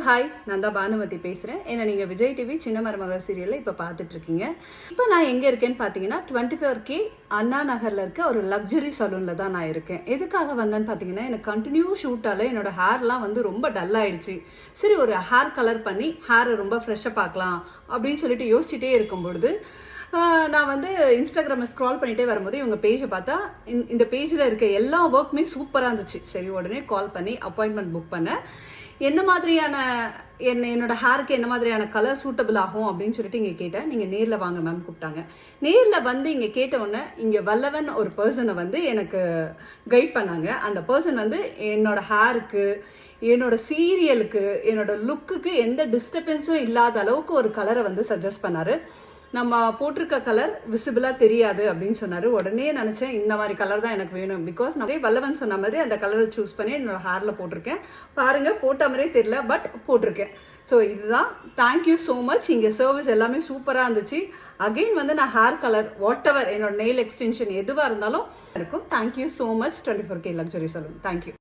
Hi, நான் தான் பானுமதி பேசுகிறேன். ஏன்னா நீங்கள் விஜய் டிவி சின்ன மருமக சீரியலில் இப்போ பார்த்துட்ருக்கீங்க. இப்போ நான் எங்கே இருக்கேன்னு பார்த்தீங்கன்னா 24K அண்ணா நகரில் இருக்க ஒரு லக்ஸரி சலூனில் தான் நான் இருக்கேன். எதுக்காக வந்தேன்னு பார்த்தீங்கன்னா, எனக்கு கண்டினியூ ஷூட்டால் என்னோட ஹேர்லாம் வந்து ரொம்ப டல் ஆயிடுச்சு. சரி, ஒரு ஹேர் கலர் பண்ணி ஹேரை ரொம்ப ஃப்ரெஷ்ஷாக பார்க்கலாம் அப்படின்னு சொல்லிட்டு யோசிச்சுட்டே இருக்கும்பொழுது நான் வந்து இன்ஸ்டாகிராமில் ஸ்க்ரால் பண்ணிகிட்டே வரும்போது இவங்க பேஜை பார்த்தா இந்த பேஜில் இருக்க எல்லா ஒர்க்குமே சூப்பராக இருந்துச்சு. சரி, உடனே கால் பண்ணி அப்பாயின்மெண்ட் புக் பண்ணேன். என்ன மாதிரியான என்னோட ஹேருக்கு என்ன மாதிரியான கலர் சூட்டபிள் ஆகும் அப்படின்னு சொல்லிட்டு இங்கே கேட்டேன். நீங்கள் நேரில் வாங்க மேம் கூப்பிட்டாங்க. நேரில் வந்து இங்கே கேட்ட உடனே இங்கே வல்லவன் ஒரு பர்சனை வந்து எனக்கு கைட் பண்ணாங்க. அந்த பர்சன் வந்து என்னோட ஹேருக்கு, என்னோட சீரியலுக்கு, என்னோட லுக்குக்கு எந்த டிஸ்டர்பன்ஸும் இல்லாத அளவுக்கு ஒரு கலரை வந்து சஜஸ்ட் பண்ணாரு. நம்ம போட்டிருக்க கலர் விசிபிளாக தெரியாது அப்படின்னு சொன்னார். உடனே நினச்சேன் இந்த மாதிரி கலர் தான் எனக்கு வேணும். பிகாஸ் நிறைய வல்லவன் சொன்ன மாதிரி அந்த கலரை சூஸ் பண்ணி என்னோட ஹேரில் போட்டிருக்கேன். பாருங்கள், போட்ட மாதிரியே தெரியல, பட் போட்டிருக்கேன். ஸோ இதுதான். Thank you so much. இங்கே சர்வீஸ் எல்லாமே சூப்பராக இருந்துச்சு. அகெயின் வந்து நான் ஹேர் கலர் வாட் எவர் என்னோட நெயில் எக்ஸ்டென்ஷன் எதுவாக இருந்தாலும் இருக்கும். Thank you so much 24K luxury salon. Thank you.